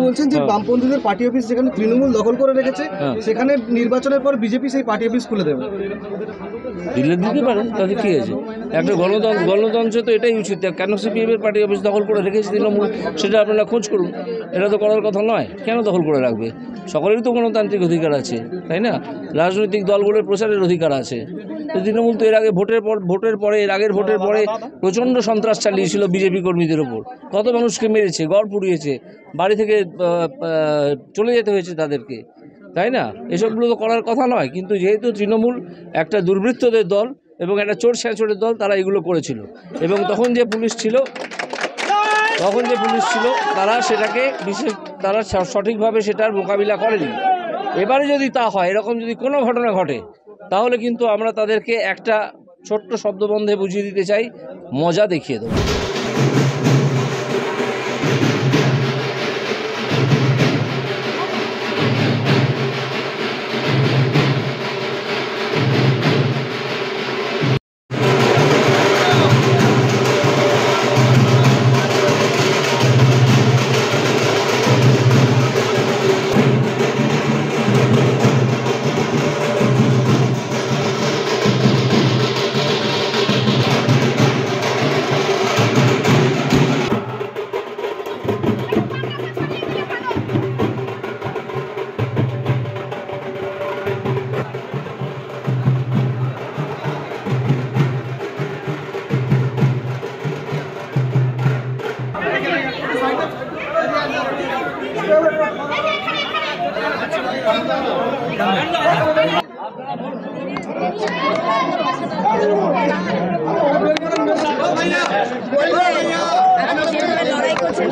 বলছেন যে বামপন্থীদের পার্টি অফিস যেখানে তৃণমূল দখল করে রেখেছে সেখানে নির্বাচনের পর বিজেপি সেই পার্টি অফিস খুলে দেবে। দিলে দিতে পারেন, তাতে কি আছে? একটা গণতন্ত্রে তো এটাই উচিত। কেন সিপিএমের পার্টি অফিস দখল করে রেখেছে তৃণমূল, সেটা আপনারা খোঁজ করুন। এটা তো করার কথা নয়। কেন দখল করে রাখবে? সকলেরই তো গণতান্ত্রিক অধিকার আছে, তাই না? রাজনৈতিক দলগুলোর প্রচারের অধিকার আছে। তৃণমূল তো এর আগে ভোটের পরে এর আগের ভোটের পরে প্রচণ্ড সন্ত্রাস চালিয়েছিল বিজেপি কর্মীদের ওপর। কত মানুষকে মেরেছে, গড় পুড়িয়েছে, বাড়ি থেকে চলে যেতে হয়েছে তাদেরকে, তাই না? এসবগুলো তো করার কথা নয়। কিন্তু যেহেতু তৃণমূল একটা দুর্বৃত্তদের দল এবং একটা চোর ছেঁচড়ের দল, তারা এগুলো করেছিল। এবং তখন যে পুলিশ ছিল তারা সেটাকে তারা সঠিকভাবে সেটার মোকাবিলা করেনি। এবারে যদি তা হয়, এরকম যদি কোনো ঘটনা ঘটে, তাহলে কিন্তু আমরা তাদেরকে একটা ছোট্ট শব্দবন্ধে বুঝিয়ে দিতে চাই, মজা দেখিয়ে দেবো। লড়াই করছেন